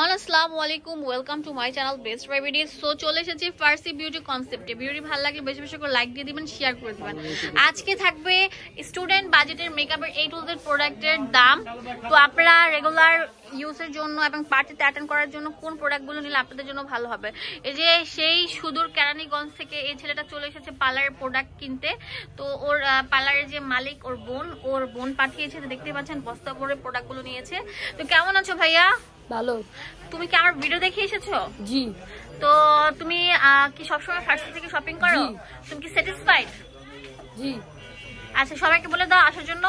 Everyone, আসসালামু আলাইকুম। Welcome to my channel best remedy. So চলে এসেছি ফার্সি বিউটি কনসেপ্টে। বিউটি ভালো লাগলে বেশি বেশি করে লাইক দিয়ে দিবেন, শেয়ার করে দিবেন। আজকে থাকবে স্টুডেন্ট বাজেটের মেকআপের A to Z প্রোডাক্টের দাম। তো আপনারা রেগুলার ইউজের জন্য এবং পার্টিতে অ্যাটেন্ড করার জন্য কোন প্রোডাক্টগুলো নিলে আপনাদের জন্য ভালো হবে। এই যে সেই সুদূর কেরানীগঞ্জ থেকে এই ছেলেটা চলে এসেছে পার্লারের প্রোডাক্ট কিনতে। তো ওর পার্লারের যে মালিক ওর বোন পাঠিয়েছে, দেখতে পাচ্ছেন বস্তা ভরে প্রোডাক্টগুলো নিয়েছে। তো কেমন আছো ভাইয়া? ভালো। তুমি কি আমার ভিডিও দেখে এসেছো? জি। তো তুমি কি সবসময় ফার্স্ট থেকে শপিং করো? তুমি কি স্যাটিসফাইড? জি। আচ্ছা, সবাইকে বলে দাও আসার জন্য।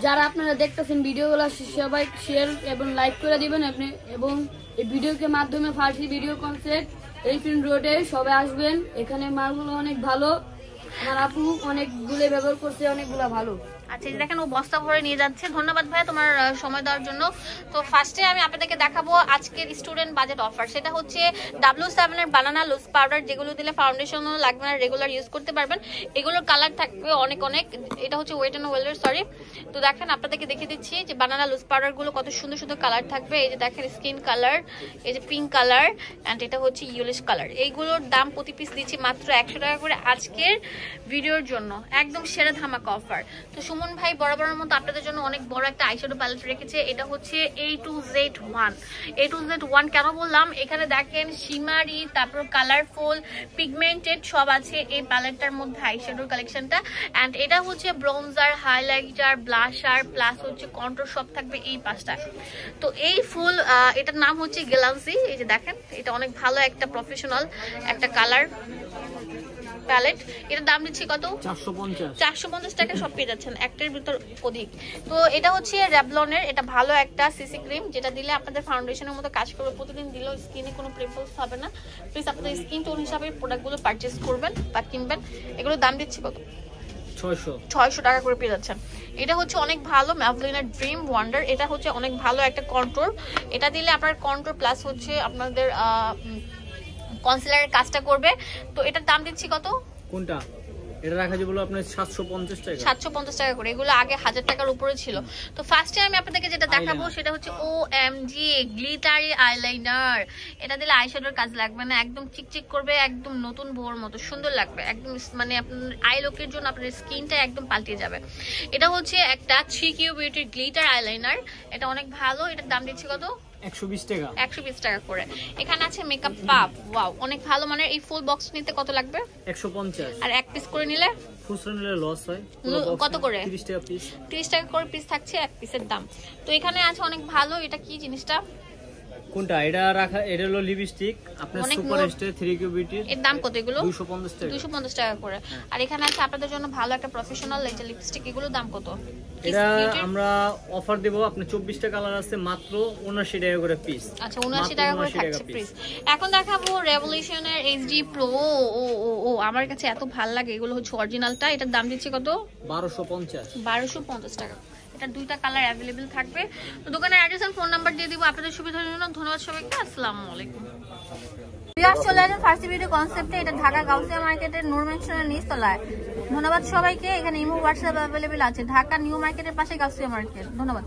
যারা আপনারা দেখতেছেন ভিডিওগুলো সবাই শেয়ার এবং লাইক করে দিবেন আপনি, এবং এই ভিডিওকে মাধ্যমে ফার্সি ভিডিও কনসেপ্ট এলিফ্যান্ট রোডে সবাই আসবেন। এখানে মালগুলো অনেক ভালো, আমার আপু অনেকগুলো ব্যবহার করছে, অনেকগুলো ভালো। আচ্ছা, এই দেখেন ও বস্তা ভরে নিয়ে যাচ্ছে। ধন্যবাদ ভাইয়া তোমার সময় দেওয়ার জন্য। তো ফার্স্টে আমি আপনাদেরকে দেখাবো আজকের স্টুডেন্ট বাজেট অফার। সেটা হচ্ছে W7 এর বানানা লুজ পাউডার, যেগুলো দিলে ফাউন্ডেশনও লাগবে না, রেগুলার ইউজ করতে পারবেন। এগুলোর কালার থাকবে অনেক অনেক। এটা হচ্ছে ওয়েট অ্যান্ড ওয়েলের, সরি। তো দেখেন আপনাদেরকে দেখিয়ে দিচ্ছি যে বানানা লুজ পাউডার গুলো কত সুন্দর সুন্দর কালার থাকবে। এই যে দেখেন স্কিন কালার, এই যে পিঙ্ক কালার, অ্যান্ড এটা হচ্ছে ইয়েলোইশ কালার। এইগুলোর দাম প্রতি পিস দিচ্ছি মাত্র 100 টাকা করে আজকের ভিডিওর জন্য। একদম সেরা ধামাকা অফার। তো সুমন ভাই বরাবরের মতো আপনাদের জন্য অনেক বড় একটা আইশ্যাডো প্যালেট রেখেছে। এটা হচ্ছে A to Z1। A to Z1 কেন বললাম? এখানে দেখেন শিমারি, তারপর কালারফুল, পিগমেন্টেড সব আছে এই প্যালেটটার মধ্যে আইশ্যাডোর কালেকশনটা। অ্যান্ড এটা হচ্ছে ব্রোঞ্জার, হাইলাইটার, ব্লাশার প্লাস হচ্ছে কন্ট্রোল সব থাকবে এই পাঁচটা। তো এই ফুল এটার নাম হচ্ছে গ্যালান্সি। এই যে দেখেন এটা অনেক ভালো একটা প্রফেশনাল একটা কালার প্যালেট। এটার দাম দিচ্ছি কত? 450 টাকা সব পেয়ে যাচ্ছেন, একটার ভিতর অধিক। তো এটা হচ্ছে রেভলনের, এটা ভালো একটা সিসি ক্রিম, যেটা দিলে আপনাদের ফাউন্ডেশনের মতো কাজ করবে। প্রতিদিন দিলেও স্কিনে কোনো পিম্পলস হবে না। প্লিজ আপনাদের স্কিন টোন হিসাবে প্রোডাক্টগুলো পারচেস করবেন বা কিনবেন। এগুলোর দাম দিচ্ছি কত? 600 টাকা করে পেয়ে যাচ্ছেন। এটা হচ্ছে অনেক ভালো ম্যাভলিনের ড্রিম ওয়ান্ডার। এটা হচ্ছে অনেক ভালো একটা কন্ট্রোল। এটা দিলে আপনার কন্ট্রোল প্লাস হচ্ছে আপনাদের কনসিলারের কাজটা করবে। তো এটার দাম দিচ্ছি কত? কোনটা? এটা রাখা যাবে আপনার 750 টাকা। 750 টাকা করে। এগুলো আগে 1000 টাকার উপরে ছিল। তো ফার্স্টে আমি আপনাদেরকে যেটা দেখাবো সেটা হচ্ছে OMG গ্লিটারি আইলাইনার। এটা দিলে আইশ্যাডোর কাজ লাগবে না, একদম চিকচিক করবে, একদম নতুন বউর মতো সুন্দর লাগবে। একদম মানে আপনার আই লুকের জন্য আপনার স্কিনটা একদম পাল্টে যাবে। এটা হচ্ছে একটা 3Q বিউটির গ্লিটার আইলাইনার। এটা অনেক ভালো। এটার দাম দিচ্ছি কত? 120 টাকা। 120 টাকা করে। এখানে আছে মেকআপ পাপ, ওয়াও অনেক ভালো মানের। এই ফুল বক্স নিতে কত লাগবে? 150। আর এক পিস করে নিলে? খুচরা নিলে লস হয়। কত করে? 30 টাকা পিস। 30 টাকা করে পিস থাকছে এক পিসের দাম। তো এখানে আছে অনেক ভালো। এটা কি জিনিসটা? কোনটা? এটা রাখা, এটা হলো লিপস্টিক আপনার সুপার স্টার 3Q বিউটির। এর দাম কত এগুলো? 250 টাকা। 250 টাকা করে। আর এখানে আছে আপনাদের জন্য ভালো একটা প্রফেশনাল এই যে লিপস্টিক, এগুলোর দাম কত? এটা আমরা অফার দেব আপনি 24টা কালার আছে, মাত্র 79 টাকা করে পিস। আচ্ছা, 79 টাকা করে থাকছে পিস। এখন দেখাবো রেভলিউশনের HD Pro। ও আমার কাছে এত ভালো লাগে। এগুলো হচ্ছে অরিজিনালটা। এটার দাম দিচ্ছি কত? 1250 টাকা। এটা দুইটা কালার অ্যাভেলেবেল থাকবে। তো দোকানের অ্যাড্রেস আর ফোন নাম্বার দিয়ে দিব আপনাদের সুবিধার জন্য। ধন্যবাদ সবাইকে। আসসালামু আলাইকুম। চলে আসেন ফার্সি ভিডিও কনসেপ্টে। এটা ঢাকা গাউসিয়া মার্কেটের নূর মেনশনের নিচতলায়। ধন্যবাদ সবাইকে। এখানে ইমো হোয়াটসঅ্যাপ অ্যাভেলেবেল আছে। ঢাকা নিউ মার্কেটের পাশে গাউসিয়া মার্কেট। ধন্যবাদ।